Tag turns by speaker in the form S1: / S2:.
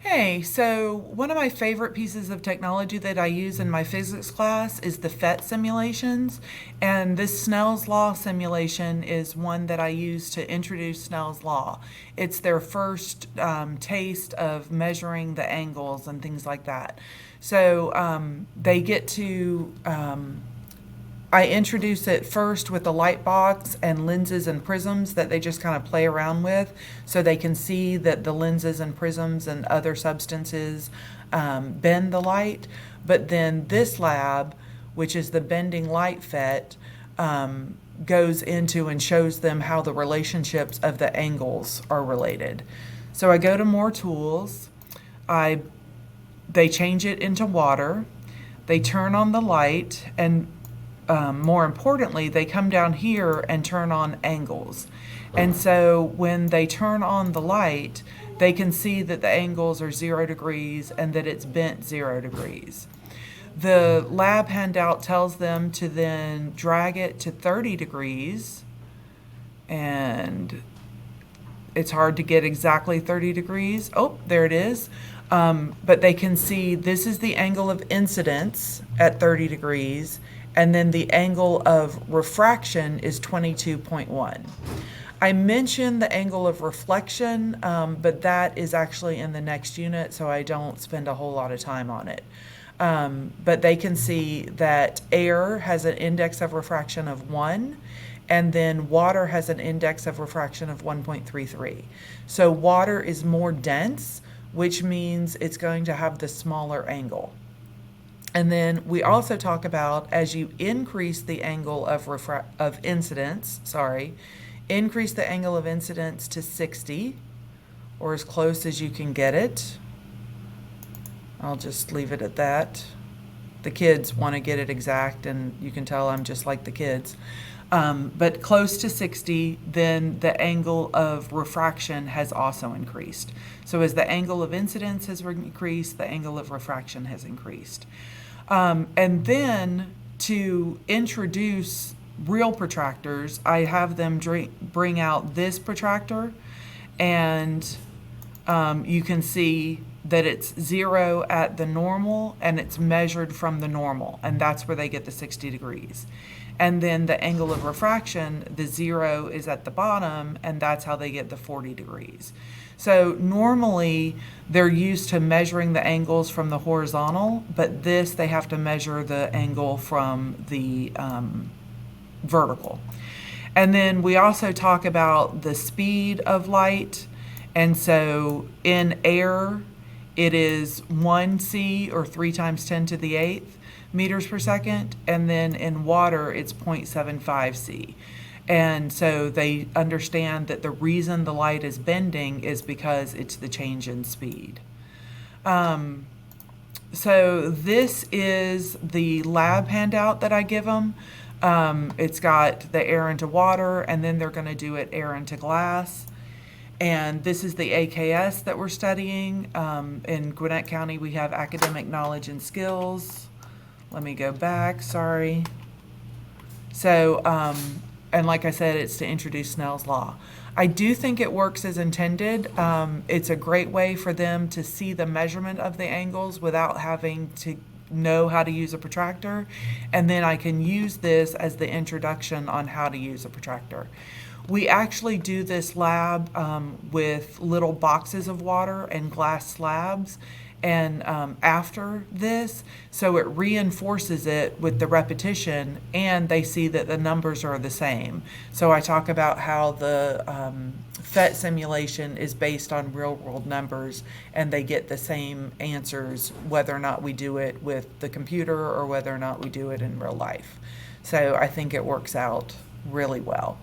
S1: Hey, so one of my favorite pieces of technology that I use in my physics class is the PhET simulations. And this Snell's Law simulation is one that I use to introduce Snell's Law. It's their first taste of measuring the angles and things like that. So they get to I introduce it first with the light box and lenses and prisms that they just kind of play around with so they can see that the lenses and prisms and other substances bend the light. But then this lab, which is the bending light PhET, goes into and shows them how the relationships of the angles are related. So I go to more tools. They change it into water. They turn on the light, and more importantly, they come down here and turn on angles. And so when they turn on the light, they can see that the angles are 0 degrees and that it's bent 0 degrees. The lab handout tells them to then drag it to 30 degrees, and it's hard to get exactly 30 degrees. Oh, there it is. But they can see this is the angle of incidence at 30 degrees, and then the angle of refraction is 22.1. I mentioned the angle of reflection, but that is actually in the next unit, so I don't spend a whole lot of time on it. But they can see that air has an index of refraction of 1, and then water has an index of refraction of 1.33. So water is more dense, which means it's going to have the smaller angle. And then we also talk about as you increase the angle of incidence, increase the angle of incidence to 60, or as close as you can get it. I'll just leave it at that. The kids want to get it exact, and you can tell I'm just like the kids. But close to 60, then the angle of refraction has also increased. So as the angle of incidence has increased, the angle of refraction has increased. And then to introduce real protractors, I have them bring out this protractor, and you can see that it's 0 at the normal, and it's measured from the normal, and that's where they get the 60 degrees. And then the angle of refraction, the 0 is at the bottom, and that's how they get the 40 degrees. So normally they're used to measuring the angles from the horizontal, but this they have to measure the angle from the vertical. And then we also talk about the speed of light. And so in air, it is 1 c, or 3 times 10 to the 8th meters per second. And then in water, it's 0.75 c. And so they understand that the reason the light is bending is because it's the change in speed. So this is the lab handout that I give them. It's got the air into water, and then they're going to do it air into glass. And this is the AKS that we're studying. In Gwinnett County, we have academic knowledge and skills. Let me go back, sorry. So, and like I said, it's to introduce Snell's Law. I do think it works as intended. It's a great way for them to see the measurement of the angles without having to know how to use a protractor. And then I can use this as the introduction on how to use a protractor. We actually do this lab with little boxes of water and glass slabs. And after this, so it reinforces it with the repetition, and they see that the numbers are the same. So I talk about how the PhET simulation is based on real world numbers, and they get the same answers whether or not we do it with the computer or whether or not we do it in real life. So I think it works out really well.